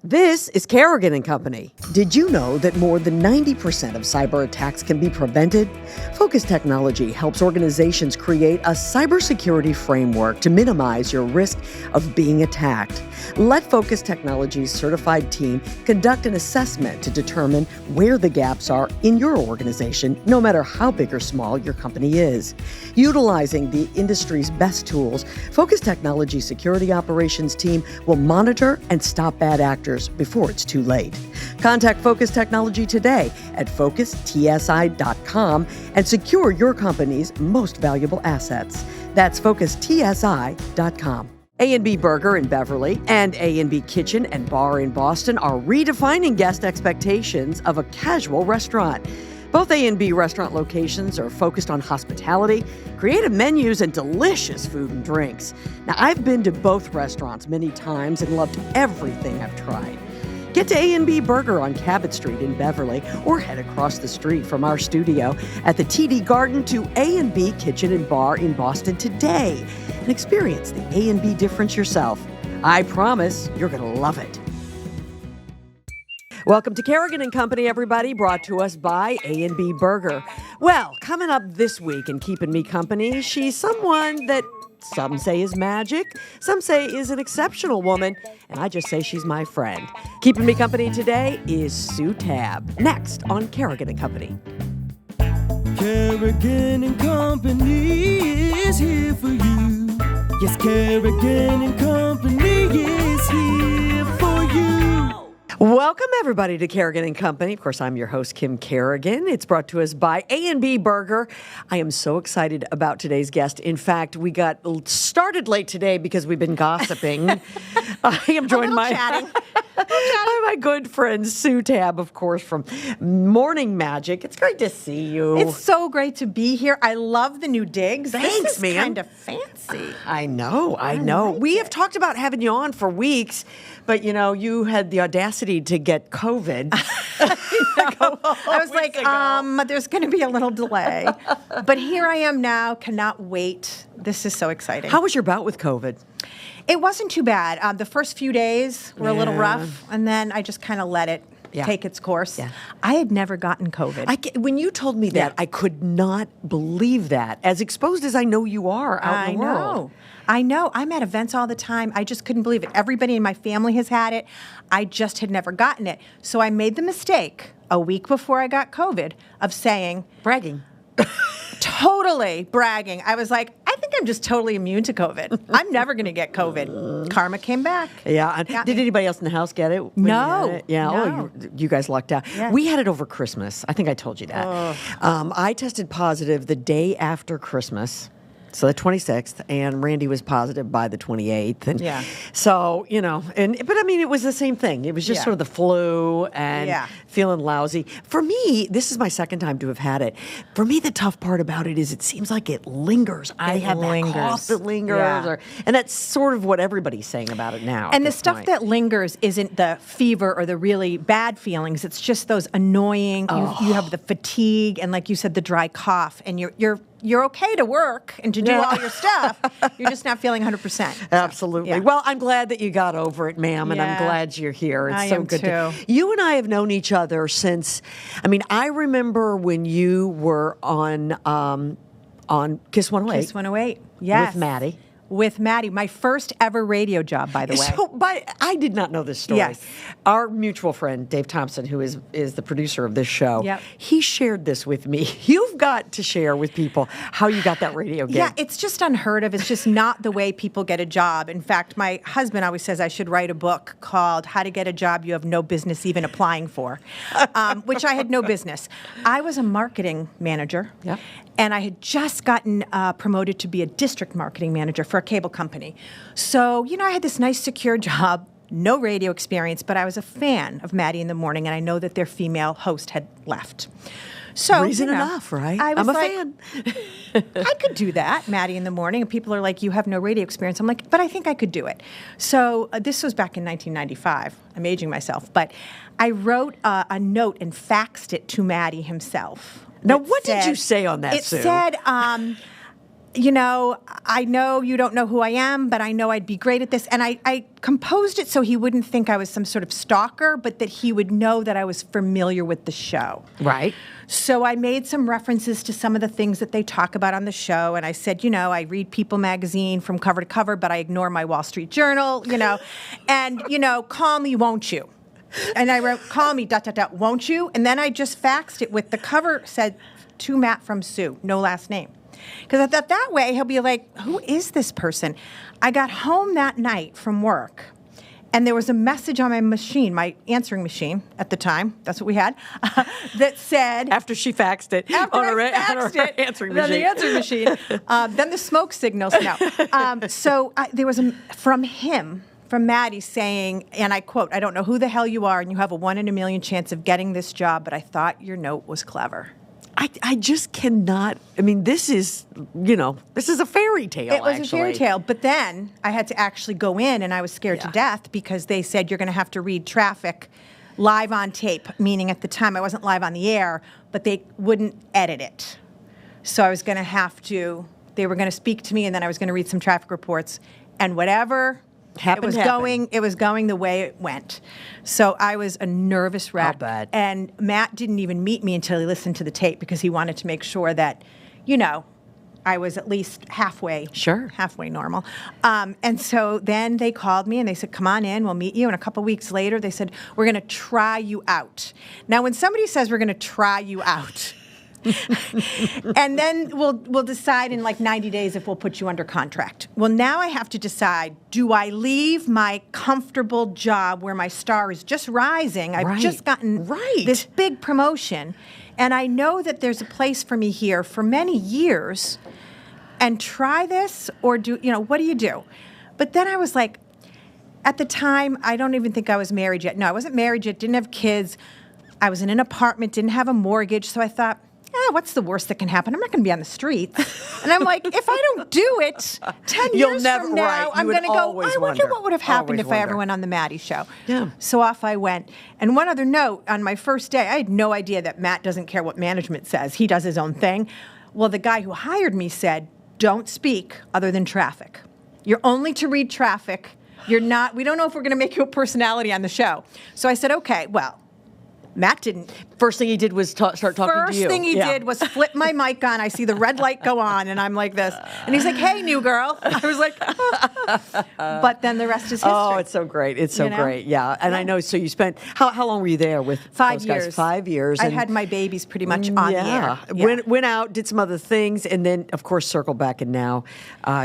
This is Kerrigan and Company. Did you know that more than 90% of cyber attacks can be prevented? Focus Technology helps organizations create a cybersecurity framework to minimize your risk of being attacked. Let Focus Technology's certified team conduct an assessment to determine where the gaps are in your organization, no matter how big or small your company is. Utilizing the industry's best tools, Focus Technology's security operations team will monitor and stop bad actors before it's too late. Contact Focus Technology today at focustsi.com and secure your company's most valuable assets. That's focustsi.com. A&B Burger in Beverly and A&B Kitchen and Bar in Boston are redefining guest expectations of a casual restaurant. Both A&B restaurant locations are focused on hospitality, creative menus, and delicious food and drinks. Now, I've been to both restaurants many times and loved everything I've tried. Get to A&B Burger on Cabot Street in Beverly or head across the street from our studio at the TD Garden to A&B Kitchen and Bar in Boston today and experience the A&B difference yourself. I promise you're going to love it. Welcome to Kerrigan and Company, everybody, brought to us by A&B Burger. Well, coming up this week and keeping me company, she's someone that some say is magic, some say is an exceptional woman, and I just say she's my friend. Keeping me company today is Sue Tabb. Next on Kerrigan and Company. Kerrigan and Company is here for you. Yes, Kerrigan and Company is here for you. Welcome, everybody, to Kerrigan and Company. Of course, I'm your host, Kim Kerrigan. It's brought to us by A&B Burger. I am so excited about today's guest. In fact, we got started late today because we've been gossiping. I am joined by my good friend, Sue Tabb, of course, from Morning Magic. It's great to see you. It's so great to be here. I love the new digs. Thanks, this is man. Kind of fancy. I know. We have talked about having you on for weeks, but, you know, you had the audacity to get COVID. I was like, there's going to be a little delay. But here I am now. Cannot wait. This is so exciting. How was your bout with COVID? It wasn't too bad. The first few days were a little rough, and then I just kind of let it take its course. Yeah. I had never gotten COVID. When you told me that, I could not believe that. As exposed as I know you are out in the world. I know. I'm at events all the time. I just couldn't believe it. Everybody in my family has had it. I just had never gotten it. So I made the mistake a week before I got COVID of saying... Bragging. Totally bragging. I was like, I think I'm just totally immune to COVID. I'm never going to get COVID. Karma came back. Yeah. Did anybody else in the house get it? No. Yeah. No. Oh, you guys lucked out. Yes. We had it over Christmas. I think I told you that. I tested positive the day after Christmas. So the 26th, and Randy was positive by the 28th. And so, you know, but I mean, it was the same thing. It was just sort of the flu and feeling lousy. For me, this is my second time to have had it. For me, the tough part about it is it seems like it lingers. I have that cough that lingers. Yeah. And that's sort of what everybody's saying about it now. And the stuff that lingers isn't the fever or the really bad feelings. It's just those annoying, you have the fatigue and, like you said, the dry cough. And you're okay to work and to do all your stuff. You're just not feeling 100%. Absolutely. Yeah. Well, I'm glad that you got over it, ma'am, and I'm glad you're here. It's so good too. You and I have known each other since, I remember when you were on Kiss 108. Kiss 108, yes. With Maddie, my first ever radio job, by the way. So, I did not know this story. Yes. Our mutual friend, Dave Thompson, who is the producer of this show, he shared this with me. You've got to share with people how you got that radio gig. Yeah, it's just unheard of. It's just not the way people get a job. In fact, my husband always says I should write a book called How to Get a Job You Have No Business Even Applying For, which I had no business. I was a marketing manager. Yeah. And I had just gotten promoted to be a district marketing manager for a cable company. So, I had this nice, secure job, no radio experience, but I was a fan of Maddie in the Morning, and I know that their female host had left. So, reason enough, right? I'm a fan. I could do that, Maddie in the Morning, and people are like, you have no radio experience. I'm like, but I think I could do it. So this was back in 1995. I'm aging myself. But I wrote a note and faxed it to Maddie himself. Now, what did you say on that, It Sue? said, I know you don't know who I am, but I know I'd be great at this. And I composed it so he wouldn't think I was some sort of stalker, but that he would know that I was familiar with the show. Right. So I made some references to some of the things that they talk about on the show. And I said, I read People magazine from cover to cover, but I ignore my Wall Street Journal, And, call me, won't you? And I wrote, call me, ... won't you? And then I just faxed it with the cover said, to Matt from Sue, no last name. Because I thought that way he'll be like, who is this person? I got home that night from work, and there was a message on my machine, my answering machine at the time, that's what we had, that said... After she faxed it after on her answering machine. The answering machine. Then the smoke signals. No. So there was from Maddie saying, and I quote, "I don't know who the hell you are, and you have a 1 in a million chance of getting this job, but I thought your note was clever." I just cannot. I mean, this is a fairy tale. It was a fairy tale, but then I had to actually go in, and I was scared to death because they said you're going to have to read traffic live on tape, meaning at the time I wasn't live on the air, but they wouldn't edit it. So I was going to have to. They were going to speak to me, and then I was going to read some traffic reports, and whatever. It was going the way it went. So I was a nervous wreck. I'll bet. And Matt didn't even meet me until he listened to the tape because he wanted to make sure that, I was at least halfway normal. And so then they called me and they said, come on in, we'll meet you. And a couple weeks later, they said, we're going to try you out. Now, when somebody says we're going to try you out, and then we'll decide in like 90 days if we'll put you under contract. Well, now I have to decide, do I leave my comfortable job where my star is just rising? I've just gotten this big promotion, and I know that there's a place for me here for many years, and try this, or what do you do? But then I was like, at the time, I don't even think I was married yet. No, I wasn't married yet, didn't have kids. I was in an apartment, didn't have a mortgage, so I thought, what's the worst that can happen? I'm not going to be on the streets. And I'm like, if I don't do it 10 years from now, I'm going to go, I wonder what would have happened if I ever went on the Maddie show. Yeah. So off I went. And one other note, on my first day, I had no idea that Matt doesn't care what management says. He does his own thing. Well, the guy who hired me said, don't speak other than traffic. You're only to read traffic. We don't know if we're going to make you a personality on the show. So I said, okay, well, Matt didn't. First thing he did was start talking to you. First thing he did was flip my mic on. I see the red light go on, and I'm like this. And he's like, hey, new girl. I was like, but then the rest is history. Oh, it's so great. It's so great. Yeah. And I know, so you spent, how long were you there with 5 those years. Guys? 5 years. I had my babies pretty much on the air. Yeah. Went out, did some other things, and then, of course, circled back, and now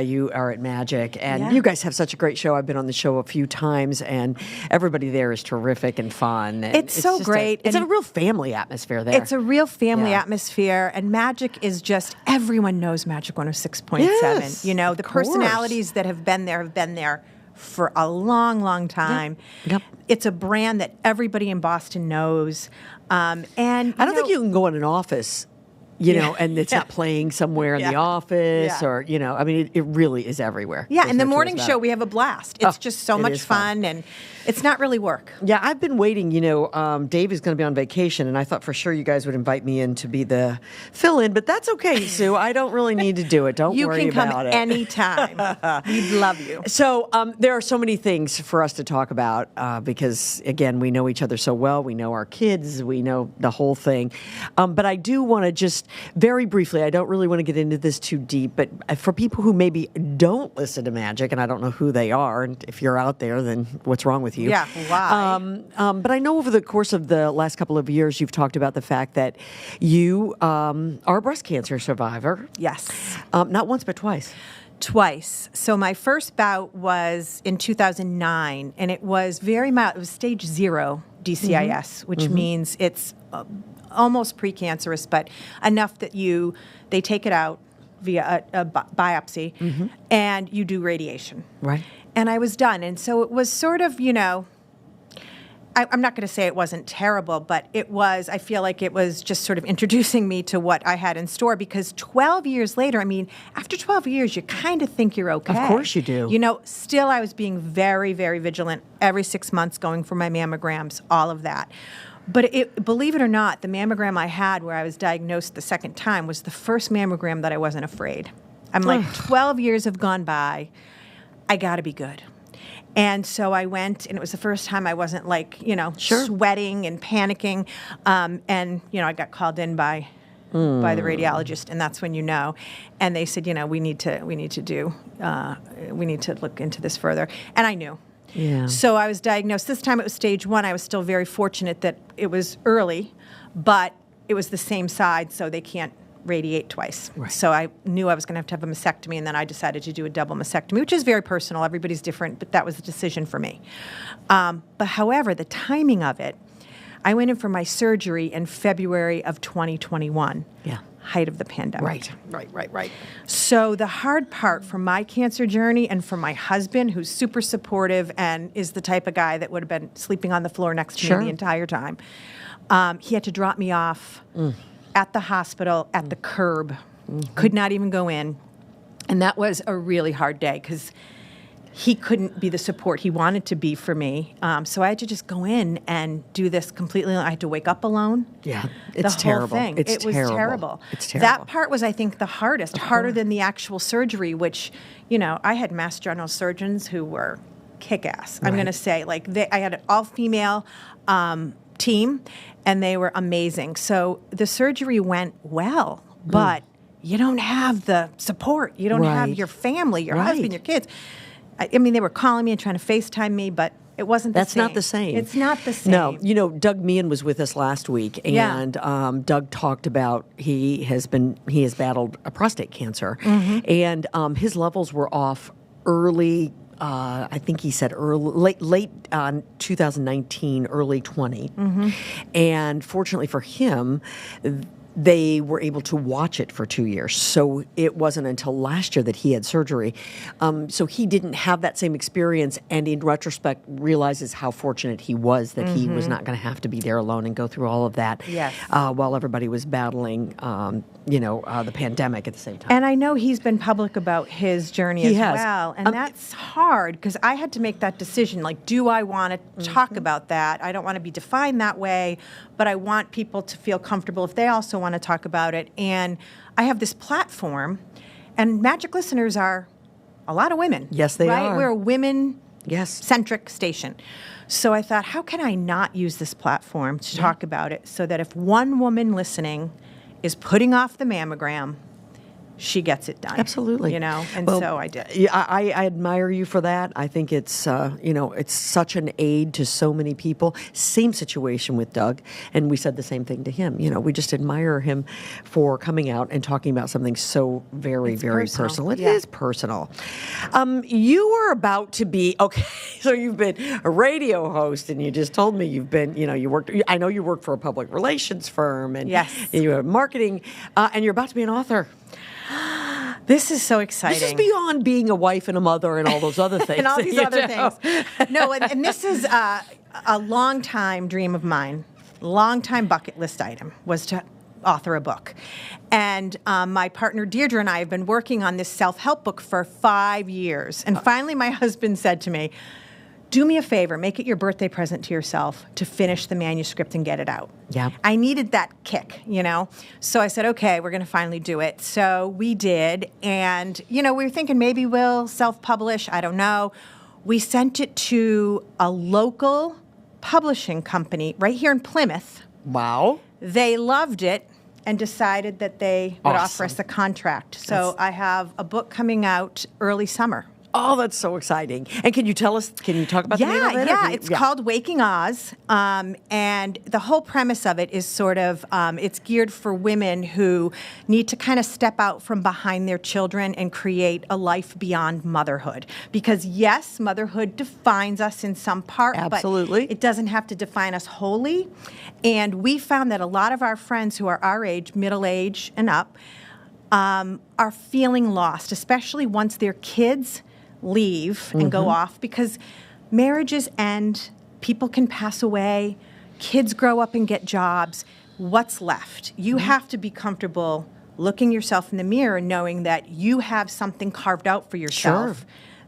you are at Magic. And you guys have such a great show. I've been on the show a few times, and everybody there is terrific and fun. And it's so great. It's a real family atmosphere there. It's a real family atmosphere, and Magic is just, everyone knows Magic 106.7. Yes, the personalities that have been there for a long, long time. Yep. It's a brand that everybody in Boston knows. And I don't think you can go in an office, and it's not playing somewhere in the office or, I mean, it really is everywhere. Yeah, There's and the no morning choice show, about it. we have a blast. It's just so much fun, and it's not really work. Yeah, I've been waiting. Dave is going to be on vacation, and I thought for sure you guys would invite me in to be the fill-in, but that's okay, Sue. I don't really need to do it. Don't worry about it. You can come anytime. We'd love you. So there are so many things for us to talk about because, again, we know each other so well. We know our kids. We know the whole thing. But I do want to just very briefly, I don't really want to get into this too deep, but for people who maybe don't listen to Magic, and I don't know who they are, and if you're out there, then what's wrong with you? Yeah, why? But I know over the course of the last couple of years, you've talked about the fact that you are a breast cancer survivor. Yes. Not once, but twice. Twice. So my first bout was in 2009, and it was very mild. It was stage 0 DCIS, which means it's almost precancerous, but enough that they take it out via a biopsy, and you do radiation. Right. And I was done. And so it was sort of, I'm not going to say it wasn't terrible, but I feel like it was just sort of introducing me to what I had in store, because 12 years later, after 12 years, you kind of think you're okay. Of course you do. Still I was being very, very vigilant every 6 months, going for my mammograms, all of that. But believe it or not, the mammogram I had where I was diagnosed the second time was the first mammogram that I wasn't afraid. I'm like, 12 years have gone by. I got to be good. And so I went, and it was the first time I wasn't like, sweating and panicking. And, I got called in by the radiologist, and that's when And they said, we need to look into this further. And I knew. Yeah. So I was diagnosed. This time it was stage 1. I was still very fortunate that it was early, but it was the same side, so they can't radiate twice. Right. So I knew I was going to have a mastectomy, and then I decided to do a double mastectomy, which is very personal. Everybody's different, but that was the decision for me. But however, the timing of it, I went in for my surgery in February of 2021. Yeah. Height of the pandemic. Right. So the hard part for my cancer journey and for my husband, who's super supportive and is the type of guy that would have been sleeping on the floor next to me the entire time, he had to drop me off at the hospital at the curb. Could not even go in. And that was a really hard day because he couldn't be the support he wanted to be for me. So I had to just go in and do this completely. I had to wake up alone. Yeah, it's the terrible. Whole thing. It was terrible. It's terrible. That part was, I think, the hardest, harder than the actual surgery, which, I had Mass General surgeons who were kick-ass. I'm going to say, I had an all-female team, and they were amazing. So the surgery went well, but you don't have the support. You don't have your family, your husband, your kids. I mean, they were calling me and trying to FaceTime me, but it wasn't the same. That's not the same. It's not the same. No. Doug Meehan was with us last week, and Doug talked about he has battled a prostate cancer, and his levels were off early. I think he said late 2019, early 20, and fortunately for him, they were able to watch it for 2 years. So it wasn't until last year that he had surgery. So he didn't have that same experience, and in retrospect realizes how fortunate he was that he was not going to have to be there alone and go through all of that while everybody was battling, the pandemic at the same time. And I know he's been public about his journey as well, and that's hard because I had to make that decision. Like, do I want to talk about that? I don't want to be defined that way, but I want people to feel comfortable if they also want to talk about it. And I have this platform, and Magic listeners are a lot of women. Yes, they are. We're a women-centric station. So I thought, how can I not use this platform to talk about it so that if one woman listening is putting off the mammogram, she gets it done. Absolutely. So I did. Yeah, I admire you for that. I think it's, it's such an aid to so many people. Same situation with Doug, and we said the same thing to him. We just admire him for coming out and talking about something so very, very personal. It is personal. You were about to be, so you've been a radio host, and you just told me you've been, I know you worked for a public relations firm, and you have marketing, and you're about to be an author. This is so exciting. This is beyond being a wife and a mother and all those other things. And all these other things. No, and this is a long-time dream of mine, long-time bucket list item, was to author a book. And my partner Deirdre and I have been working on this self-help book for 5 years. And finally my husband said to me, do me a favor, make it your birthday present to yourself to finish the manuscript and get it out. Yeah. I needed that kick, So I said, okay, we're going to finally do it. So we did. And, we were thinking maybe we'll self-publish. I don't know. We sent it to a local publishing company right here in Plymouth. Wow. They loved it and decided that they would offer us a contract. So I have a book coming out early summer. Oh, that's so exciting. And can you talk about the name of it? It's called Waking Oz. And the whole premise of it is sort of, it's geared for women who need to kind of step out from behind their children and create a life beyond motherhood. Because yes, motherhood defines us in some part, absolutely, but it doesn't have to define us wholly. And we found that a lot of our friends who are our age, middle age and up, are feeling lost, especially once their kids leave and go off, because marriages end, people can pass away, kids grow up and get jobs. What's left? You have to be comfortable looking yourself in the mirror and knowing that you have something carved out for yourself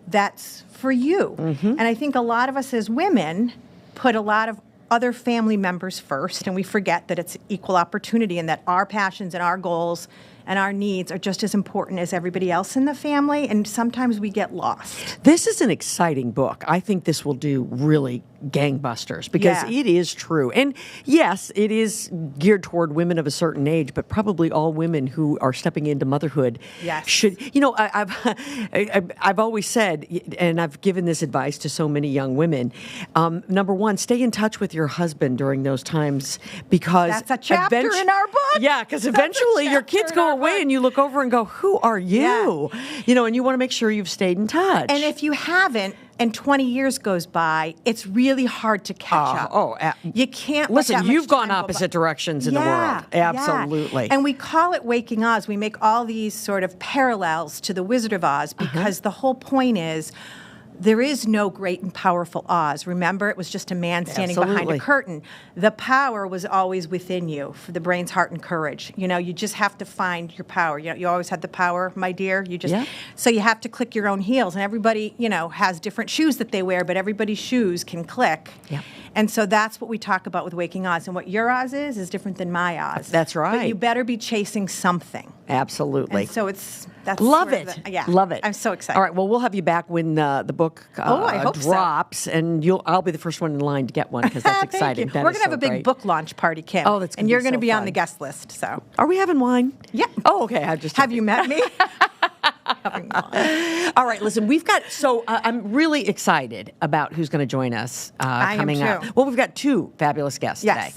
that's for you. And I think a lot of us as women put a lot of other family members first, and we forget that it's equal opportunity and that our passions and our goals and our needs are just as important as everybody else in the family, and sometimes we get lost. This is an exciting book. I think this will do really gangbusters because it is true. And yes, it is geared toward women of a certain age, but probably all women who are stepping into motherhood should, I've always said, and I've given this advice to so many young women, number one, stay in touch with your husband during those times because that's a chapter in our book. Yeah, because eventually your kids go away and you look over and go, who are you? Yeah. And you want to make sure you've stayed in touch. And if you haven't, and 20 years goes by, it's really hard to catch up. You can't. Listen, you've gone opposite directions in the world. Absolutely. And we call it Waking Oz. We make all these sort of parallels to the Wizard of Oz because the whole point is there is no great and powerful Oz. Remember, it was just a man standing behind a curtain. The power was always within you, for the brain's heart and courage. You just have to find your power. You always had the power, my dear. So you have to click your own heels. And everybody, has different shoes that they wear, but everybody's shoes can click. Yeah. And so that's what we talk about with Waking Oz. And what your Oz is different than my Oz. That's right. But you better be chasing something. Absolutely. And so that's love it. Love it. I'm so excited. All right. Well, we'll have you back when the book I hope drops, and I'll be the first one in line to get one because that's exciting. We're going to have a big book launch party, Kim. Oh, that's and you're going to so be fun. on the guest list. So are we having wine? Yeah. Oh, okay. Have you met me? Having wine. All right. Listen, I'm really excited about who's going to join us coming up. Well, we've got two fabulous guests today.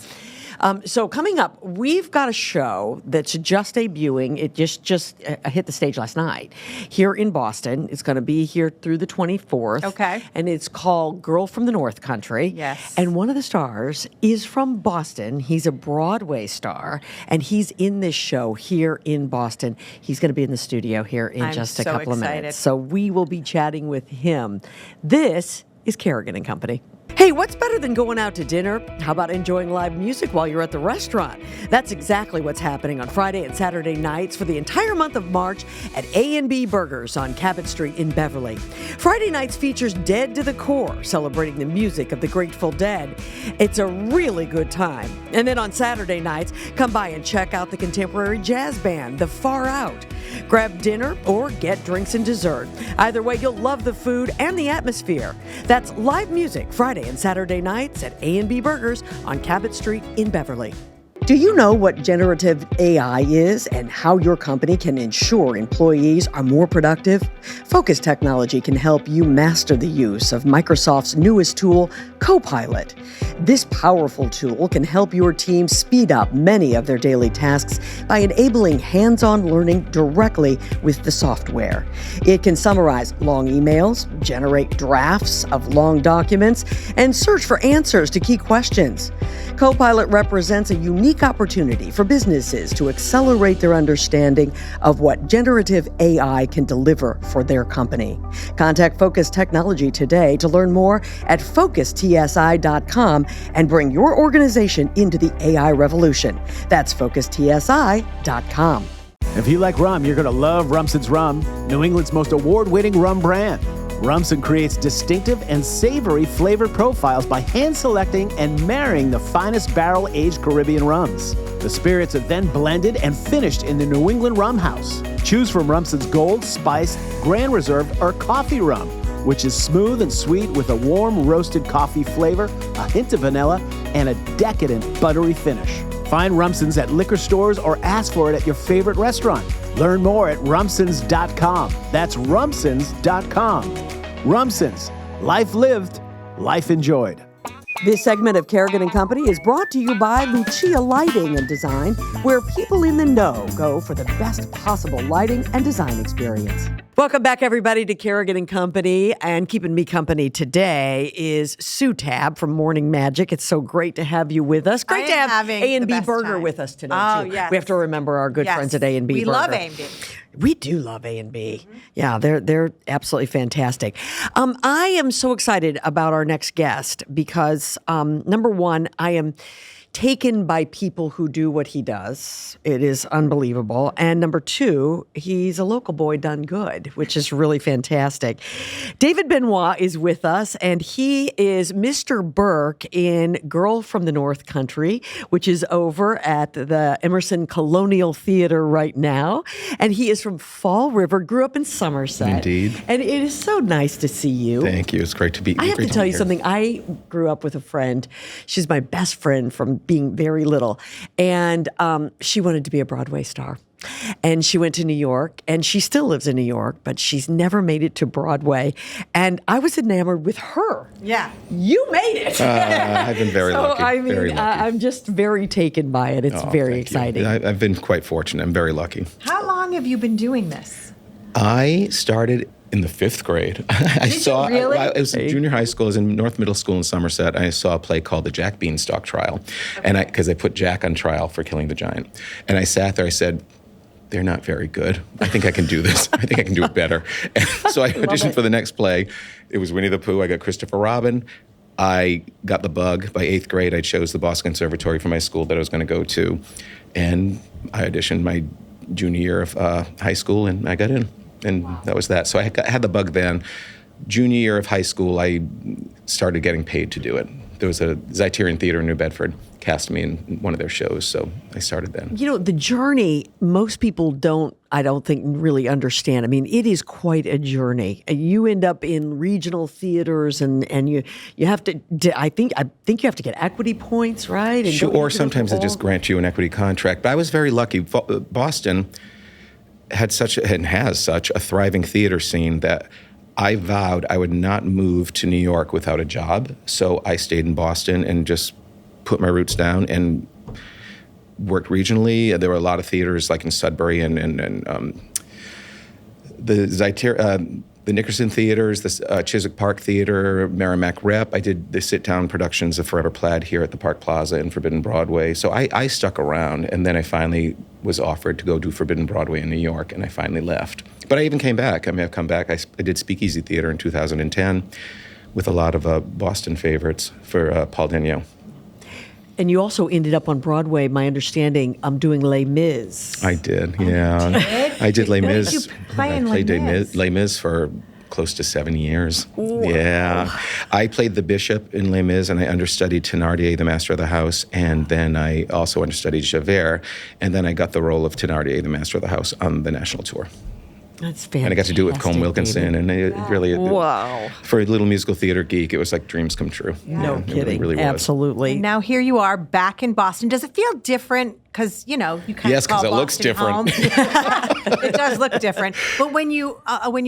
So coming up, we've got a show that's just debuting. It just hit the stage last night here in Boston. It's going to be here through the 24th. Okay. And it's called Girl from the North Country. Yes. And one of the stars is from Boston. He's a Broadway star, and he's in this show here in Boston. He's going to be in the studio here in just a couple of minutes. So we will be chatting with him. This is Kerrigan and Company. Hey, what's better than going out to dinner? How about enjoying live music while you're at the restaurant? That's exactly what's happening on Friday and Saturday nights for the entire month of March at A&B Burgers on Cabot Street in Beverly. Friday nights features Dead to the Core, celebrating the music of the Grateful Dead. It's a really good time. And then on Saturday nights, come by and check out the contemporary jazz band, The Far Out. Grab dinner or get drinks and dessert. Either way, you'll love the food and the atmosphere. That's live music Friday and Saturday nights at A&B Burgers on Cabot Street in Beverly. Do you know what generative AI is and how your company can ensure employees are more productive? Focus Technology can help you master the use of Microsoft's newest tool, Copilot. This powerful tool can help your team speed up many of their daily tasks by enabling hands-on learning directly with the software. It can summarize long emails, generate drafts of long documents, and search for answers to key questions. Copilot represents a unique opportunity for businesses to accelerate their understanding of what generative AI can deliver for their company. Contact Focus Technology today to learn more at FocusTSI.com and bring your organization into the AI revolution. That's FocusTSI.com. If you like rum, you're going to love Rumson's Rum, New England's most award-winning rum brand. Rumson creates distinctive and savory flavor profiles by hand-selecting and marrying the finest barrel-aged Caribbean rums. The spirits are then blended and finished in the New England Rum House. Choose from Rumson's Gold, Spice, Grand Reserve, or Coffee Rum, which is smooth and sweet with a warm roasted coffee flavor, a hint of vanilla, and a decadent buttery finish. Find Rumson's at liquor stores or ask for it at your favorite restaurant. Learn more at rumsons.com. That's rumsons.com. Rumsons. Life lived, life enjoyed. This segment of Kerrigan and Company is brought to you by Lucia Lighting and Design, where people in the know go for the best possible lighting and design experience. Welcome back, everybody, to Kerrigan and Company. And keeping me company today is Sue Tabb from Morning Magic. It's so great to have you with us. Great to have A&B Burger with us today, too. Yes. We have to remember our good friends at A&B Burger. We love A&B. We do love A&B. Mm-hmm. Yeah, they're absolutely fantastic. I am so excited about our next guest because, number one, I am taken by people who do what he does. It is unbelievable. And number two, he's a local boy done good, which is really fantastic. David Benoit is with us, and he is Mr. Burke in Girl from the North Country, which is over at the Emerson Colonial Theater right now. And he is from Fall River, grew up in Somerset. Indeed. And it is so nice to see you. Thank you. It's great to be. I have to tell you here. something. I grew up with a friend. She's my best friend from being very little. And she wanted to be a Broadway star. And she went to New York, and she still lives in New York, but she's never made it to Broadway. And I was enamored with her. Yeah. You made it. I've been very lucky. I mean, very lucky. I'm just very taken by it. It's very Thank you. exciting. I've been quite fortunate. I'm very lucky. How long have you been doing this? I started in the 5th grade. Did you really? I was in junior high school. I was in North Middle School in Somerset. And I saw a play called The Jack Beanstalk Trial, and because they put Jack on trial for killing the giant. And I sat there. I said, they're not very good. I think I can do this. I think I can do it better. And so I auditioned for the next play. It was Winnie the Pooh. I got Christopher Robin. I got the bug. By 8th grade, I chose the Boston Conservatory for my school that I was going to go to. And I auditioned my junior year of high school, and I got in. And that was that. So I had the bug then. Junior year of high school, I started getting paid to do it. There was a Zeiterion Theater in New Bedford cast me in one of their shows, so I started then. You know, the journey, most people I don't think, really understand. I mean, it is quite a journey. You end up in regional theaters, and you have to, I think you have to get equity points, right? And Sure, or sometimes they just grant you an equity contract. But I was very lucky. Boston had has such a thriving theater scene that I vowed I would not move to New York without a job. So I stayed in Boston and just put my roots down and worked regionally. There were a lot of theaters like in Sudbury and the Nickerson theaters, the Chiswick Park Theater, Merrimack Rep. I did the sit-down productions of Forever Plaid here at the Park Plaza and Forbidden Broadway. So I stuck around, and then I finally was offered to go do Forbidden Broadway in New York, and I finally left. But I even came back. I mean, I've come back. I did Speakeasy Theater in 2010 with a lot of Boston favorites for Paul Daniel. And you also ended up on Broadway, my understanding, doing Les Mis. I did, yeah. I did Les What did Mis. you play in I played Les Mis? Les Mis for close to 7 years. Wow. Yeah. I played the bishop in Les Mis, and I understudied Thénardier, the master of the house, and then I also understudied Javert, and then I got the role of Thénardier, the master of the house, on the national tour. That's fantastic. And I got to do it with Colm Wilkinson, David. and it really, Wow. for a little musical theater geek, it was like dreams come true. No It kidding. really was. Absolutely. And now here you are back in Boston. Does it feel different? Because, you kind Yes, of call 'cause it looks Boston different. home. It does look different. But when you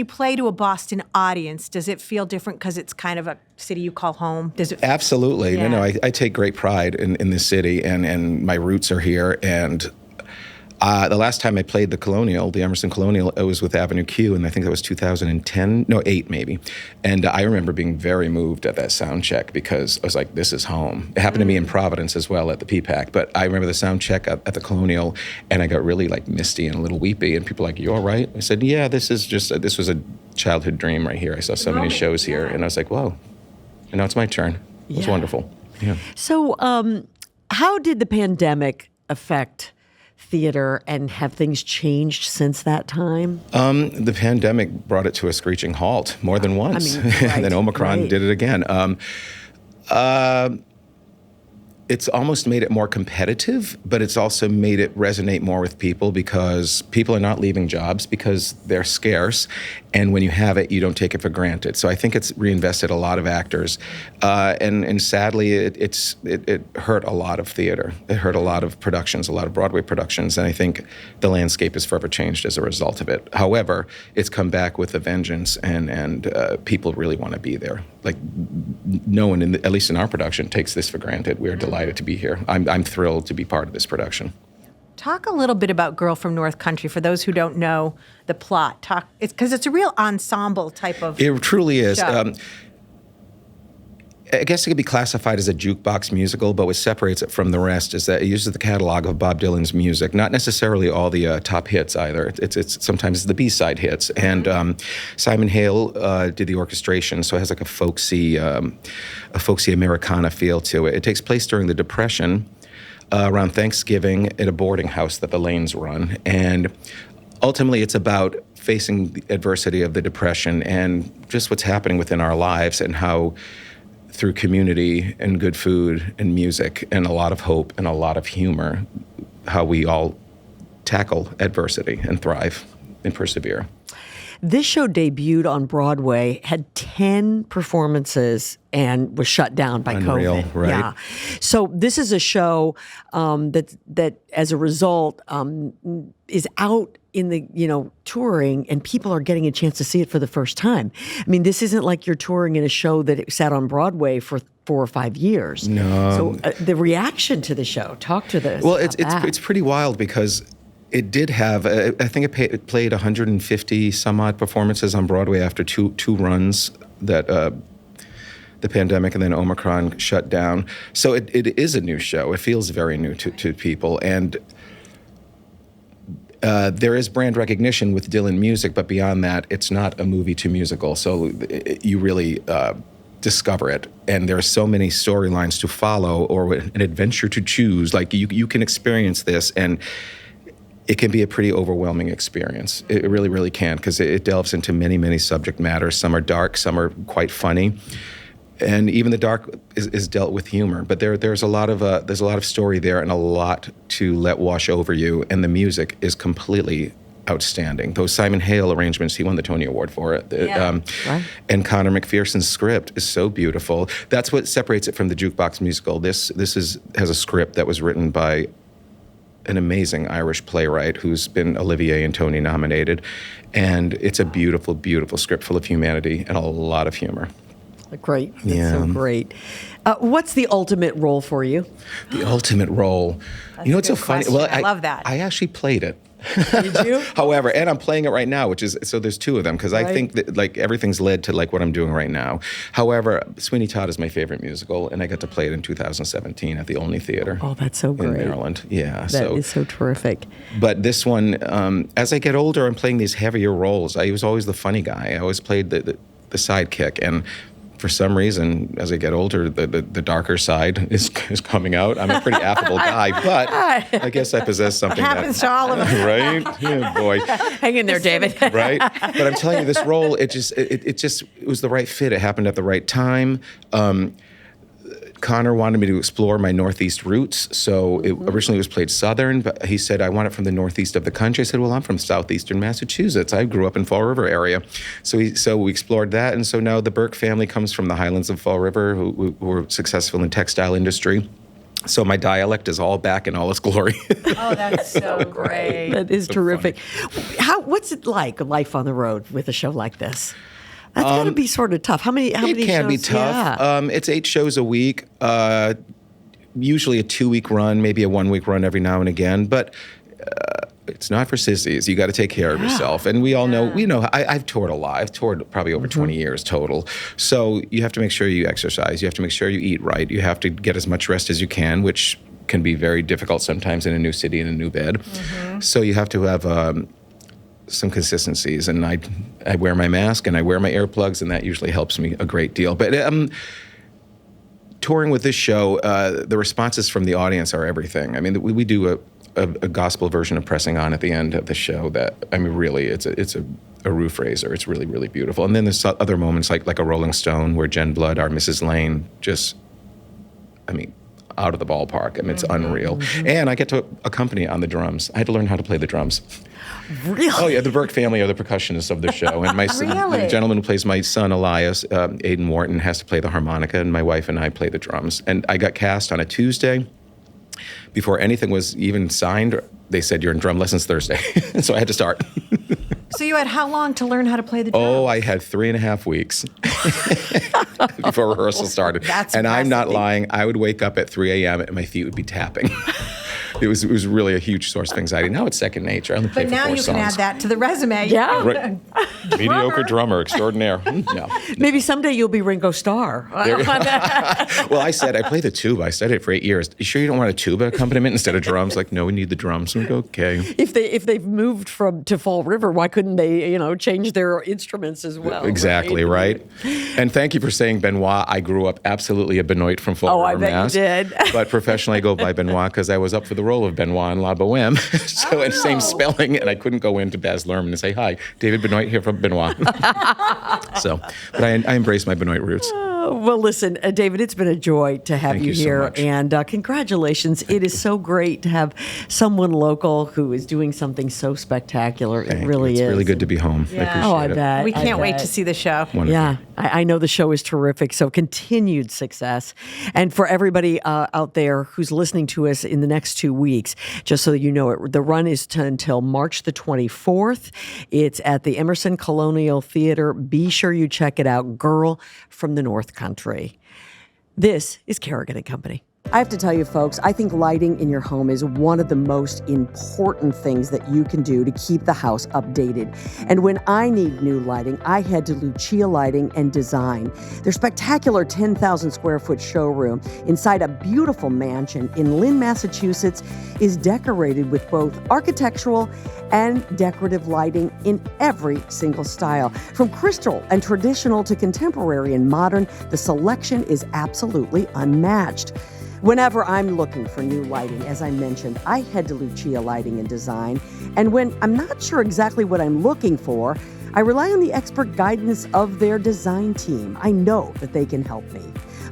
play to a Boston audience, does it feel different because it's kind of a city you call home? Does it? Absolutely. Yeah. No, I take great pride in this city, and my roots are here. And the last time I played the Emerson Colonial, it was with Avenue Q, and I think that was 2008 maybe. And I remember being very moved at that sound check because I was like, this is home. It happened to me in Providence as well at the PPAC, but I remember the sound check at the Colonial, and I got really like misty and a little weepy, and people were like, you all right? I said, yeah, this was a childhood dream right here. I saw so many shows here, and I was like, whoa. And now it's my turn. It was Yeah. wonderful. Yeah. So, how did the pandemic affect theater, and have things changed since that time? The pandemic brought it to a screeching halt more than once. right, And then Omicron right. did it again. It's almost made it more competitive, but it's also made it resonate more with people because people are not leaving jobs because they're scarce. And when you have it, you don't take it for granted. So I think it's reinvested a lot of actors. And sadly, it hurt a lot of theater. It hurt a lot of productions, a lot of Broadway productions. And I think the landscape has forever changed as a result of it. However, it's come back with a vengeance, and people really want to be there. Like, no one, at least in our production, takes this for granted. We're delighted to be here. I'm thrilled to be part of this production. Talk a little bit about Girl from North Country for those who don't know the plot. Because it's a real ensemble type of It truly is. show. I guess it could be classified as a jukebox musical, but what separates it from the rest is that it uses the catalog of Bob Dylan's music, not necessarily all the top hits either. It's sometimes the B-side hits. And Simon Hale did the orchestration, so it has like a folksy Americana feel to it. It takes place during the Depression. around Thanksgiving at a boarding house that the Lanes run. And ultimately, it's about facing the adversity of the Depression and just what's happening within our lives and how through community and good food and music and a lot of hope and a lot of humor, how we all tackle adversity and thrive and persevere. This show debuted on Broadway, had 10 performances, and was shut down by Unreal, COVID. right? Yeah. So this is a show that as a result is out in the touring, and people are getting a chance to see it for the first time. I mean, this isn't like you're touring in a show that it sat on Broadway for 4 or 5 years. No. So the reaction to the show, talk to this. Well, it's pretty wild because it did have, I think it played 150 some odd performances on Broadway after two runs that the pandemic and then Omicron shut down. So it is a new show. It feels very new to people. And there is brand recognition with Dylan music, but beyond that, it's not a movie to musical. So you really discover it. And there are so many storylines to follow or an adventure to choose. Like you can experience this, and it can be a pretty overwhelming experience. It really, really can, because it delves into many, many subject matters. Some are dark, some are quite funny, and even the dark is dealt with humor. But there's a lot of story there and a lot to let wash over you. And the music is completely outstanding. Those Simon Hale arrangements, he won the Tony Award for it. Right. And Connor McPherson's script is so beautiful. That's what separates it from the jukebox musical. This has a script that was written by an amazing Irish playwright who's been Olivier and Tony nominated. And it's a beautiful, beautiful script full of humanity and a lot of humor. Great. That's so great. What's the ultimate role for you? The ultimate role. That's it's so funny. question. Well, I love that. I actually played it. Did you? However, and I'm playing it right now, so there's two of them, because I think that everything's led to what I'm doing right now. However, Sweeney Todd is my favorite musical, and I got to play it in 2017 at the Olney Theater. Oh, that's so great. In Maryland. Yeah. That is so terrific. But this one, as I get older, I'm playing these heavier roles. I was always the funny guy. I always played the sidekick, and for some reason, as I get older, the darker side is coming out. I'm a pretty affable guy, but I guess I possess something Happens to all of us. Right? Yeah, boy. Hang in there, David. Right? But I'm telling you, this role, it was the right fit. It happened at the right time. Connor wanted me to explore my Northeast roots, so it originally was played Southern, but he said, I want it from the Northeast of the country. I said, well, I'm from Southeastern Massachusetts. I grew up in Fall River area. So we explored that, and so now the Burke family comes from the Highlands of Fall River, who were successful in textile industry. So my dialect is all back in all its glory. Oh, that's so great. That is terrific. What's it like, life on the road with a show like this? That's got to be sort of tough. How many shows? It can be tough. Yeah. It's 8 shows a week, usually a 2-week run, maybe a 1-week run every now and again. But it's not for sissies. You got to take care of yourself. And we all know, I've toured a lot. I've toured probably over 20 years total. So you have to make sure you exercise. You have to make sure you eat right. You have to get as much rest as you can, which can be very difficult sometimes in a new city in a new bed. Mm-hmm. So you have to have some consistencies, and I wear my mask and I wear my earplugs, and that usually helps me a great deal. But touring with this show, the responses from the audience are everything. I mean, we do a gospel version of Pressing On at the end of the show that, I mean, really, it's a roof raiser. It's really, really beautiful. And then there's other moments like a Rolling Stone where Jen Blood, our Mrs. Lane, just, I mean, out of the ballpark. I mean, it's unreal. Mm-hmm. And I get to accompany on the drums. I had to learn how to play the drums. Really? Oh, yeah. The Burke family are the percussionists of the show. And my son, the gentleman who plays my son, Elias, Aidan Wharton, has to play the harmonica, and my wife and I play the drums. And I got cast on a Tuesday. Before anything was even signed, they said, you're in drum lessons Thursday. So I had to start. So you had how long to learn how to play the drums? Oh, I had 3.5 weeks before rehearsal started. That's and impressive. I'm not lying. I would wake up at 3 a.m. and my feet would be tapping. it was really a huge source of anxiety. Now it's second nature. I only play But for now 4 you songs. can add that to the resume. Yeah. Right. Mediocre drummer extraordinaire. No. Maybe someday you'll be Ringo Starr. Well, I said I play the tuba. I studied it for 8 years. You sure you don't want a tuba accompaniment instead of drums? Like, no, we need the drums. I'm like, okay. If they've moved to Fall River, why couldn't they, change their instruments as well? Exactly, right? And thank you for saying Benoit. I grew up absolutely a Benoit from Fall River, I bet Mass. you did. But professionally, I go by Benoit because I was up for the role of Benoit in La Boheme. So, and same spelling, and I couldn't go into Baz Luhrmann and say, hi, David Benoit here from Benoit. So, but I embrace my Benoit roots. Well, listen, David, it's been a joy to have Thank you so here. much. And congratulations. It is so great to have someone local who is doing something so spectacular. Thank It you. really It's is. really good to be home. I Yeah. appreciate Oh, I it. bet. We can't wait bet. to see the show. Wonderful. Yeah, I know the show is terrific. So continued success. And for everybody out there who's listening to us in the next 2 weeks, just so that you know it, the run is until March the 24th. It's at the Emerson Colonial Theater. Be sure you check it out. Girl from the North Country. This is Kerrigan & Company. I have to tell you, folks, I think lighting in your home is one of the most important things that you can do to keep the house updated. And when I need new lighting, I head to Lucia Lighting and Design. Their spectacular 10,000 square foot showroom inside a beautiful mansion in Lynn, Massachusetts is decorated with both architectural and decorative lighting in every single style. From crystal and traditional to contemporary and modern, the selection is absolutely unmatched. Whenever I'm looking for new lighting, as I mentioned, I head to Lucia Lighting and Design. And when I'm not sure exactly what I'm looking for, I rely on the expert guidance of their design team. I know that they can help me.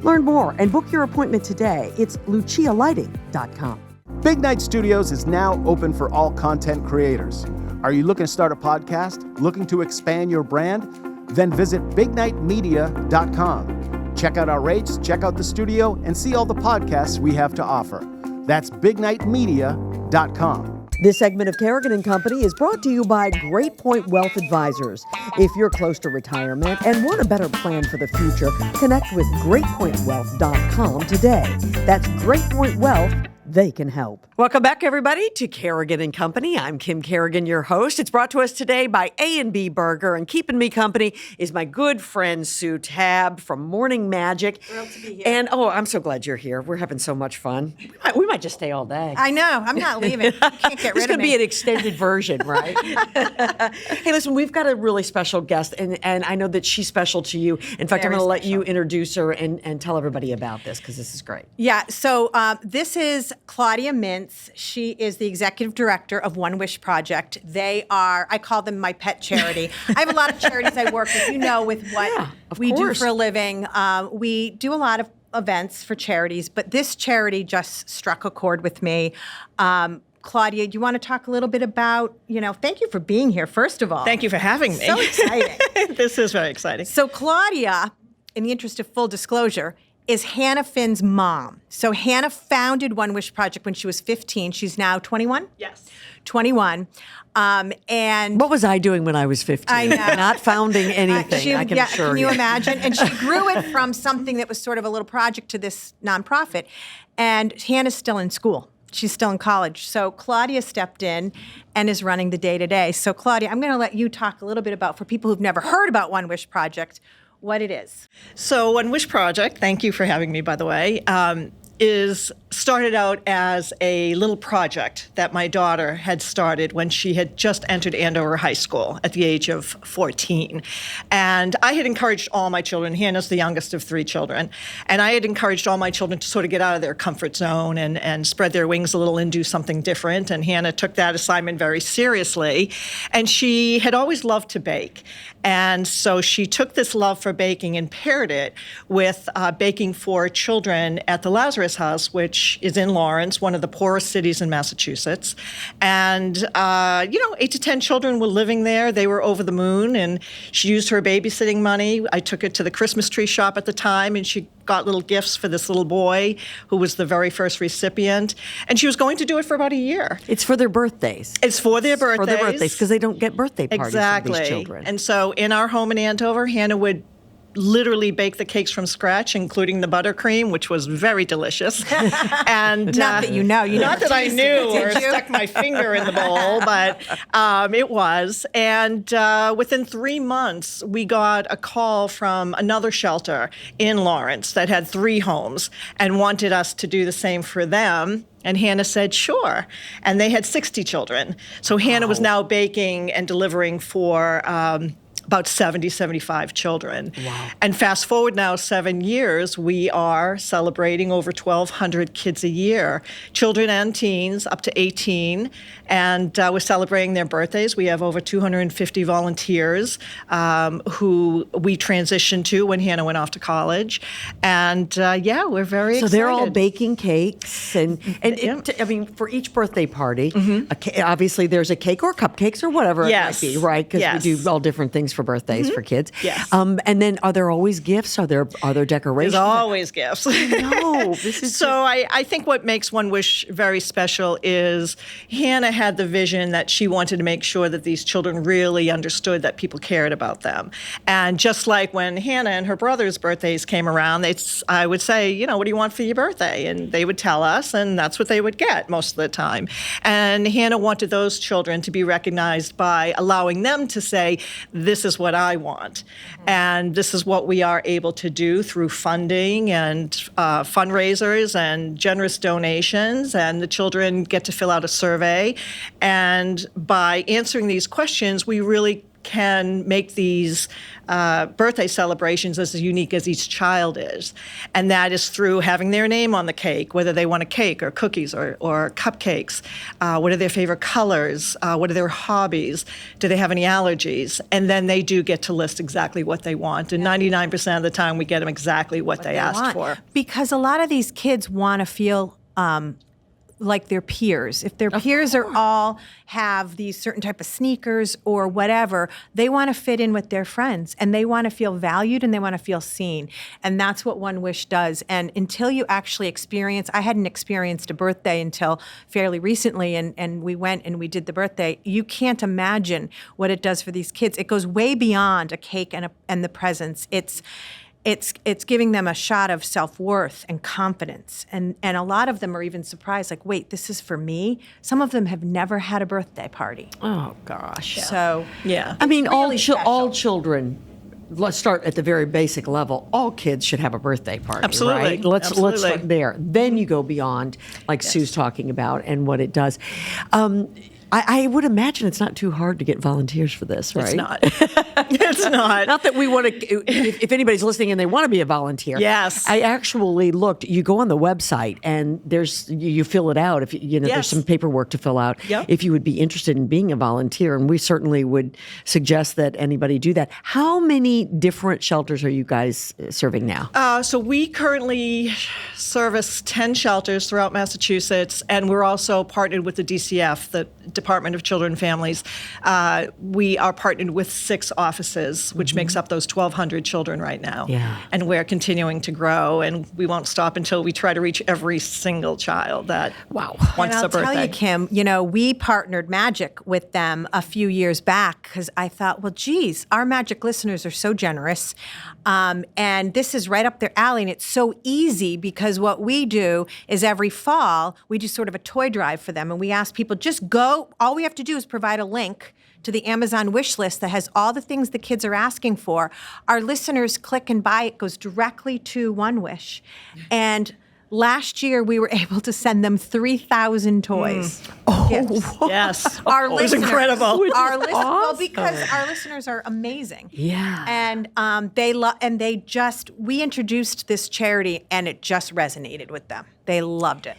Learn more and book your appointment today. It's lucialighting.com. Big Night Studios is now open for all content creators. Are you looking to start a podcast? Looking to expand your brand? Then visit bignightmedia.com. Check out our rates, check out the studio, and see all the podcasts we have to offer. That's bignightmedia.com. This segment of Kerrigan & Company is brought to you by Great Point Wealth Advisors. If you're close to retirement and want a better plan for the future, connect with greatpointwealth.com today. That's Great Point Wealth. They can help. Welcome back, everybody, to Kerrigan & Company. I'm Kim Kerrigan, your host. It's brought to us today by A&B Burger, and keeping me company is my good friend Sue Tabb from Morning Magic. Thrilled to be here. And, I'm so glad you're here. We're having so much fun. We might just stay all day. I know. I'm not leaving. You can't get This rid of could me. be an extended version, right? Hey, listen, we've got a really special guest, and I know that she's special to you. In fact, I'm Very going to let special. you introduce her and tell everybody about this, because this is great. Yeah, so this is Claudia Mintz. She is the executive director of One Wish Project. I call them my pet charity. I have a lot of charities I work with, with what of we course. do for a living. We do a lot of events for charities, but this charity just struck a chord with me. Claudia, do you want to talk a little bit about, thank you for being here, first of all. Thank you for having me. So exciting. This is very exciting. So Claudia, in the interest of full disclosure, is Hannah Finn's mom. So Hannah founded One Wish Project when she was 15. She's now 21? Yes. 21. And What was I doing when I was 15? I know. Not founding anything, I can assure can you you. imagine? And she grew it from something that was sort of a little project to this nonprofit. And Hannah's still in school. She's still in college. So Claudia stepped in and is running the day-to-day. So Claudia, I'm going to let you talk a little bit about, for people who've never heard about One Wish Project, what it is. So One Wish Project, thank you for having me, by the way, is started out as a little project that my daughter had started when she had just entered Andover High School at the age of 14. And I had encouraged all my children, Hannah's the youngest of 3 children, and I had encouraged all my children to sort of get out of their comfort zone and spread their wings a little and do something different. And Hannah took that assignment very seriously. And she had always loved to bake. And so she took this love for baking and paired it with baking for children at the Lazarus House, which is in Lawrence, one of the poorest cities in Massachusetts. And, 8 to 10 children were living there. They were over the moon, and she used her babysitting money. I took it to the Christmas tree shop at the time, and she got little gifts for this little boy who was the very first recipient. And she was going to do it for about a year. It's for their birthdays. It's for their birthdays. For their birthdays, because they don't get birthday parties Exactly. for these children. And so in our home in Andover, Hannah would literally bake the cakes from scratch, including the buttercream, which was very delicious. And Not that you know. You not that I tasted knew it, or did you? stuck my finger in the bowl, but it was. And within 3 months, we got a call from another shelter in Lawrence that had 3 homes and wanted us to do the same for them. And Hannah said, sure. And they had 60 children. So Hannah was now baking and delivering for about 70, 75 children. Wow. And fast forward now 7 years, we are celebrating over 1,200 kids a year, children and teens up to 18. And we're celebrating their birthdays. We have over 250 volunteers who we transitioned to when Hannah went off to college. And we're very excited. So they're all baking cakes, and Yeah. I mean, for each birthday party, obviously there's a cake or cupcakes or whatever Yes. it might be, right? Because Yes. we do all different things for birthdays for kids. Yes. And then are there always gifts? Are there decorations? There's always gifts. No, this is So I think what makes One Wish very special is Hannah had the vision that she wanted to make sure that these children really understood that people cared about them. And just like when Hannah and her brother's birthdays came around, I would say, what do you want for your birthday? And they would tell us, and that's what they would get most of the time. And Hannah wanted those children to be recognized by allowing them to say, this is what I want. And this is what we are able to do through funding and fundraisers and generous donations. And the children get to fill out a survey. And by answering these questions, we really can make these birthday celebrations as unique as each child is. And that is through having their name on the cake, whether they want a cake or cookies or cupcakes. What are their favorite colors? What are their hobbies? Do they have any allergies? And then they do get to list exactly what they want. And 99% of the time, we get them exactly what they asked want. for. Because a lot of these kids want to feel like their peers. If their peers are all have these certain type of sneakers or whatever, they want to fit in with their friends and they want to feel valued and they want to feel seen. And that's what One Wish does. And until you actually experience, I hadn't experienced a birthday until fairly recently, and we went and we did the birthday. You can't imagine what it does for these kids. It goes way beyond a cake and the presents. It's giving them a shot of self-worth and confidence. And a lot of them are even surprised, like, wait, this is for me? Some of them have never had a birthday party. Oh, gosh. So, Yeah. I mean, really all children. Let's start at the very basic level. All kids should have a birthday party, Absolutely. right? Let's Absolutely. start there. Then you go beyond, like Sue's talking about, and what it does. I would imagine it's not too hard to get volunteers for this, right? It's not. It's not. Not that we want to, if anybody's listening and they want to be a volunteer. Yes. I actually looked, you go on the website and you fill it out. If there's Yes. some paperwork to fill out. Yep. If you would be interested in being a volunteer, and we certainly would suggest that anybody do that. How many different shelters are you guys serving now? So we currently service 10 shelters throughout Massachusetts, and we're also partnered with the DCF, the Department of Children and Families. We are partnered with 6 offices, which makes up those 1,200 children right now. Yeah. And we're continuing to grow, and we won't stop until we try to reach every single child that Wow. wants and I'll a birthday. tell you, Kim, we partnered Magic with them a few years back because I thought, well, geez, our Magic listeners are so generous. And this is right up their alley. And it's so easy because what we do is every fall, we do sort of a toy drive for them. And we ask people, just go. All we have to do is provide a link to the Amazon wish list that has all the things the kids are asking for. Our listeners click and buy. It goes directly to One Wish. And last year, we were able to send them 3,000 toys. Gifts. Yes. Our It was listeners, incredible. well, because our listeners are amazing. Yeah. And we introduced this charity, and it just resonated with them. They loved it.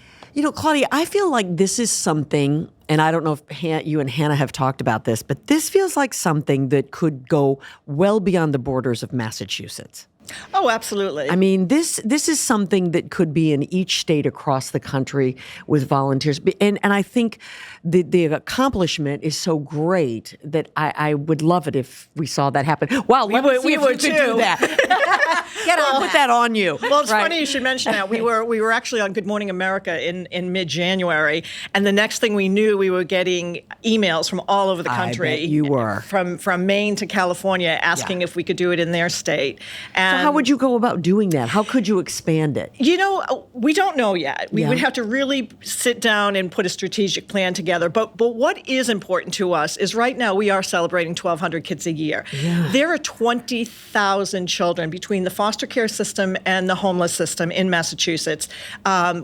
Claudia, I feel like this is something, and I don't know if you and Hannah have talked about this, but this feels like something that could go well beyond the borders of Massachusetts. Oh, absolutely. I mean, this is something that could be in each state across the country with volunteers. And I think the accomplishment is so great that I would love it if we saw that happen. Wow, let me see if you could do that. I'll put that on you. Well, it's funny you should mention that. We were actually on Good Morning America in mid-January, and the next thing we knew, we were getting emails from all over the country. I bet you were. From Maine to California asking if we could do it in their state. And So how would you go about doing that? How could you expand it? You know, we don't know yet. We would have to really sit down and put a strategic plan together. But what is important to us is right now we are celebrating 1,200 kids a year. Yeah. There are 20,000 children between the foster care system and the homeless system in Massachusetts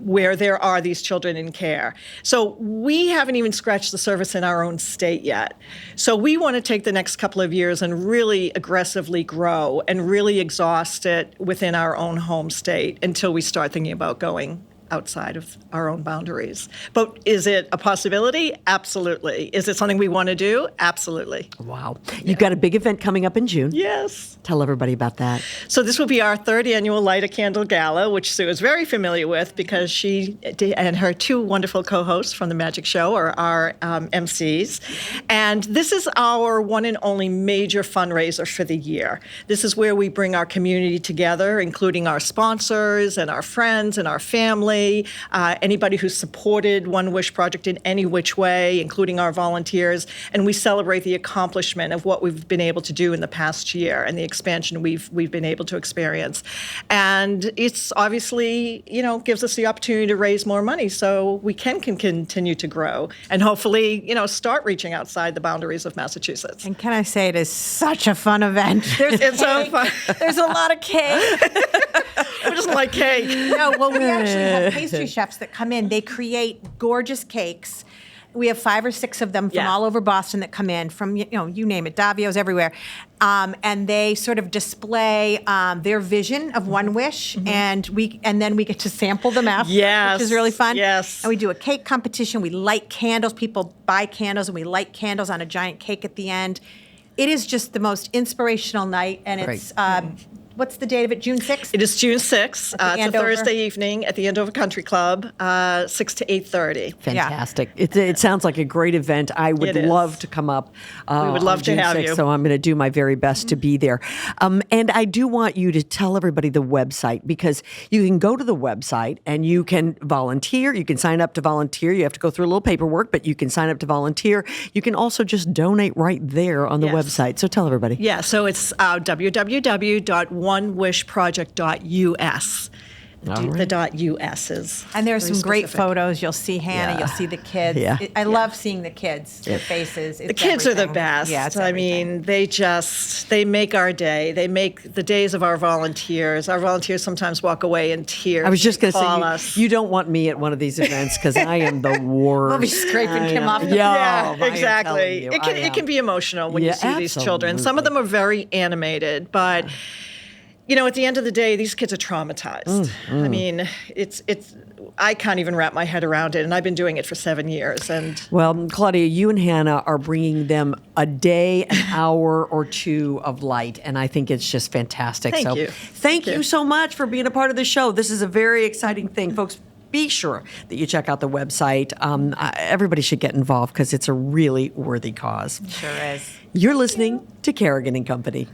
where there are these children in care. So we haven't even scratched the surface in our own state yet. So we want to take the next couple of years and really aggressively grow and really exhaust it within our own home state until we start thinking about going outside of our own boundaries. But is it a possibility? Absolutely. Is it something we want to do? Absolutely. Wow. You've got a big event coming up in June. Yes. Tell everybody about that. So this will be our third annual Light a Candle Gala, which Sue is very familiar with because she and her two wonderful co-hosts from the Magic Show are our MCs. And this is our one and only major fundraiser for the year. This is where we bring our community together, including our sponsors and our friends and our family, anybody who's supported One Wish Project in any which way, including our volunteers, and we celebrate the accomplishment of what we've been able to do in the past year and the expansion we've been able to experience. And it's obviously, gives us the opportunity to raise more money so we can continue to grow and hopefully, start reaching outside the boundaries of Massachusetts. And can I say it is such a fun event? It's so fun. There's a lot of cake. Who doesn't like cake? No, well, we actually have pastry chefs that come in. They create gorgeous cakes. We have 5 or 6 of them from all over Boston that come in from, you name it, Davio's everywhere. And they sort of display their vision of One Wish, and then we get to sample them after, which is really fun. Yes. And we do a cake competition. We light candles. People buy candles, and we light candles on a giant cake at the end. It is just the most inspirational night, and it's what's the date of it? June 6th? It is June 6th. It's a Thursday evening at the Andover Country Club, 6 to 8:30. Fantastic. It sounds like a great event. I would love to come up. We would love to have you. So I'm going to do my very best to be there. And I do want you to tell everybody the website, because you can go to the website and you can volunteer. You can sign up to volunteer. You have to go through a little paperwork, but you can sign up to volunteer. You can also just donate right there on the website. So tell everybody. Yeah, so it's www.onewishproject.us. The .us is. And there's some great specific. photos. You'll see Hannah. You'll see the kids. Yeah. I love seeing the kids, their faces. The kids are the best. Yeah, it's I everything. mean, they make our day. They make the days of our volunteers. Our volunteers sometimes walk away in tears. I was just going to call say, you don't want me at one of these events because I am the worst. We'll be scraping Kim off the Yeah, I am exactly. telling you, It can be emotional when you see these children. Some of absolutely. them are very animated, but at the end of the day, these kids are traumatized. I mean, I can't even wrap my head around it, and I've been doing it for 7 years. And Well, Claudia, you and Hannah are bringing them a day, an hour or two of light, and I think it's just fantastic. Thank you. Thank you so much for being a part of the show. This is a very exciting thing, folks. Be sure that you check out the website. Everybody should get involved because it's a really worthy cause. Sure is. You're listening to Kerrigan and Company.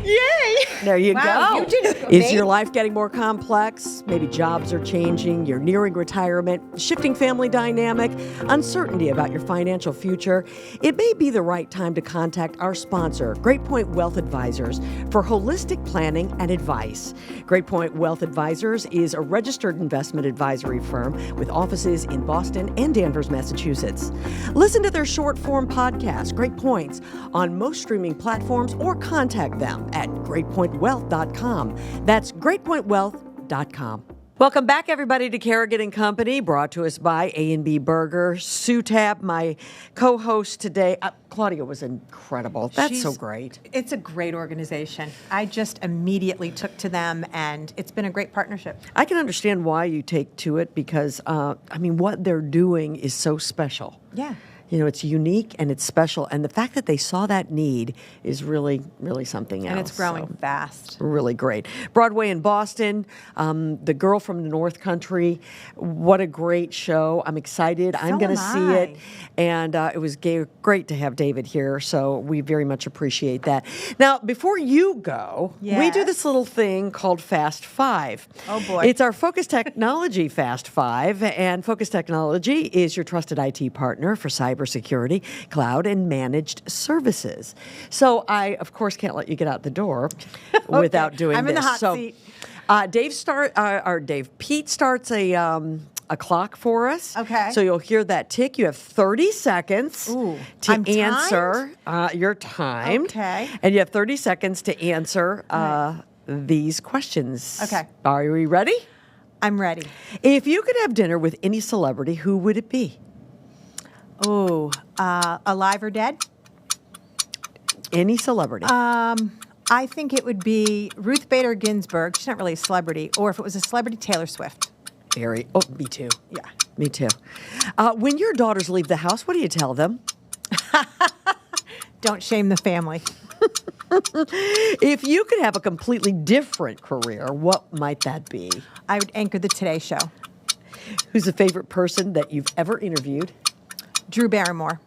yay! There you Wow, go. you did it, Is babe. your life getting more complex? Maybe jobs are changing, you're nearing retirement, shifting family dynamic, uncertainty about your financial future. It may be the right time to contact our sponsor, Great Point Wealth Advisors, for holistic planning and advice. Great Point Wealth Advisors is a registered investment advisory firm with offices in Boston and Danvers, Massachusetts. Listen to their short form podcast, Great Points, on most streaming platforms, or contact them at greatpointwealth.com. That's greatpointwealth.com. Welcome back, everybody, to Kerrigan and Company, brought to us by A&B Burger. Sue Tabb, my co-host today. Claudia was incredible. That's so great. It's a great organization. I just immediately took to them, and it's been a great partnership. I can understand why you take to it because, what they're doing is so special. Yeah. You know, it's unique and it's special. And the fact that they saw that need is really, really something else. And it's growing So, fast. really great. Broadway in Boston, The Girl from the North Country. What a great show. I'm excited. I'm going to see it. And it was great to have David here. So we very much appreciate that. Now, before you go, we do this little thing called Fast Five. Oh, boy. It's our Focus Technology Fast Five. And Focus Technology is your trusted IT partner for cybersecurity, cloud, and managed services. So I, of course, can't let you get out the door without doing this. I'm in the hot seat. Pete starts a clock for us. Okay. So you'll hear that tick. You have 30 seconds to I'm answer. You're timed. Okay. And you have 30 seconds to answer these questions. Okay. Are we ready? I'm ready. If you could have dinner with any celebrity, who would it be? Oh, alive or dead? Any celebrity. I think it would be Ruth Bader Ginsburg. She's not really a celebrity. Or if it was a celebrity, Taylor Swift. Me too. Yeah. Me too. When your daughters leave the house, what do you tell them? Don't shame the family. If you could have a completely different career, what might that be? I would anchor the Today Show. Who's the favorite person that you've ever interviewed? Drew Barrymore.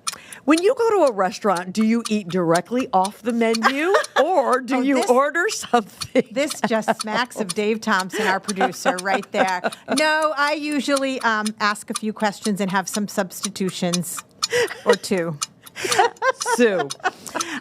When you go to a restaurant, do you eat directly off the menu or do you order something? This just smacks of Dave Thompson, our producer, right there. No, I usually ask a few questions and have some substitutions or two. Sue,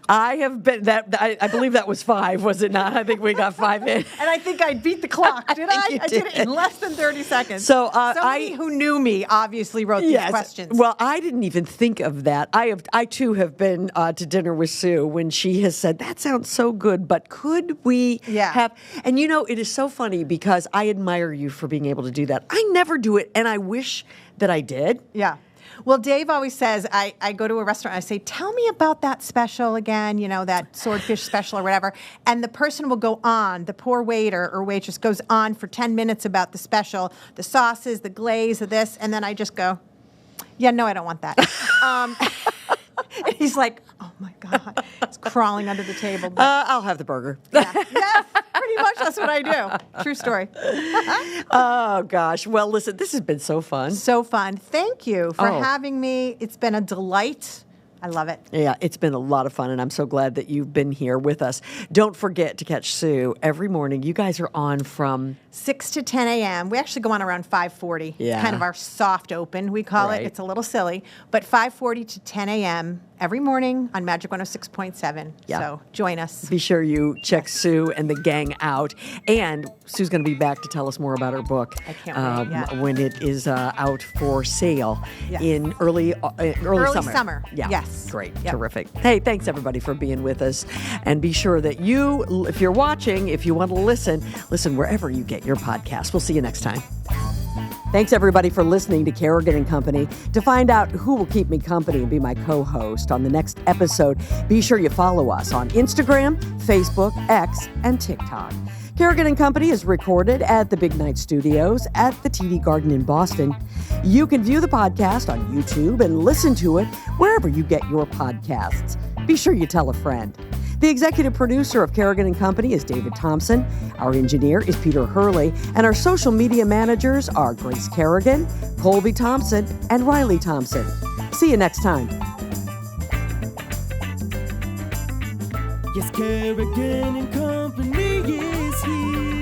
I have been I believe that was 5, was it not? I think we got 5 in. And I think I beat the clock, did I? I did it in less than 30 seconds. So somebody who knew me obviously wrote these questions. Well, I didn't even think of that. I too have been to dinner with Sue when she has said, that sounds so good, but could we have... And you know, it is so funny because I admire you for being able to do that. I never do it, and I wish that I did. Yeah. Well, Dave always says, I go to a restaurant, I say, tell me about that special again, you know, that swordfish special or whatever. And the person will go on, the poor waiter or waitress goes on for 10 minutes about the special, the sauces, the glaze, of this. And then I just go, yeah, no, I don't want that. And he's like, oh my God, it's crawling under the table. I'll have the burger. Yeah, pretty much that's what I do. True story. Oh, gosh. Well, listen, this has been so fun. So fun. Thank you for having me. It's been a delight. I love it. Yeah, it's been a lot of fun, and I'm so glad that you've been here with us. Don't forget to catch Sue every morning. You guys are on from 6 to 10 a.m. We actually go on around 5:40. Yeah. Kind of our soft open, we call it. It's a little silly, but 5:40 to 10 a.m. every morning on Magic 106.7. Yeah. So join us. Be sure you check Sue and the gang out. And Sue's going to be back to tell us more about her book. I can't wait, when it is out for sale in early summer. Yeah. Yes. Great. Yep. Terrific. Hey, thanks everybody for being with us. And be sure that you, if you're watching, if you want to listen wherever you get your podcast. We'll see you next time. Thanks, everybody, for listening to Kerrigan and Company. To find out who will keep me company and be my co-host on the next episode, be sure you follow us on Instagram, Facebook, X, and TikTok. Kerrigan and Company is recorded at the Big Night Studios at the TD Garden in Boston. You can view the podcast on YouTube and listen to it wherever you get your podcasts. Be sure you tell a friend. The executive producer of Kerrigan and Company is David Thompson. Our engineer is Peter Hurley, and our social media managers are Grace Kerrigan, Colby Thompson, and Riley Thompson. See you next time. Yes, Kerrigan and Company is here.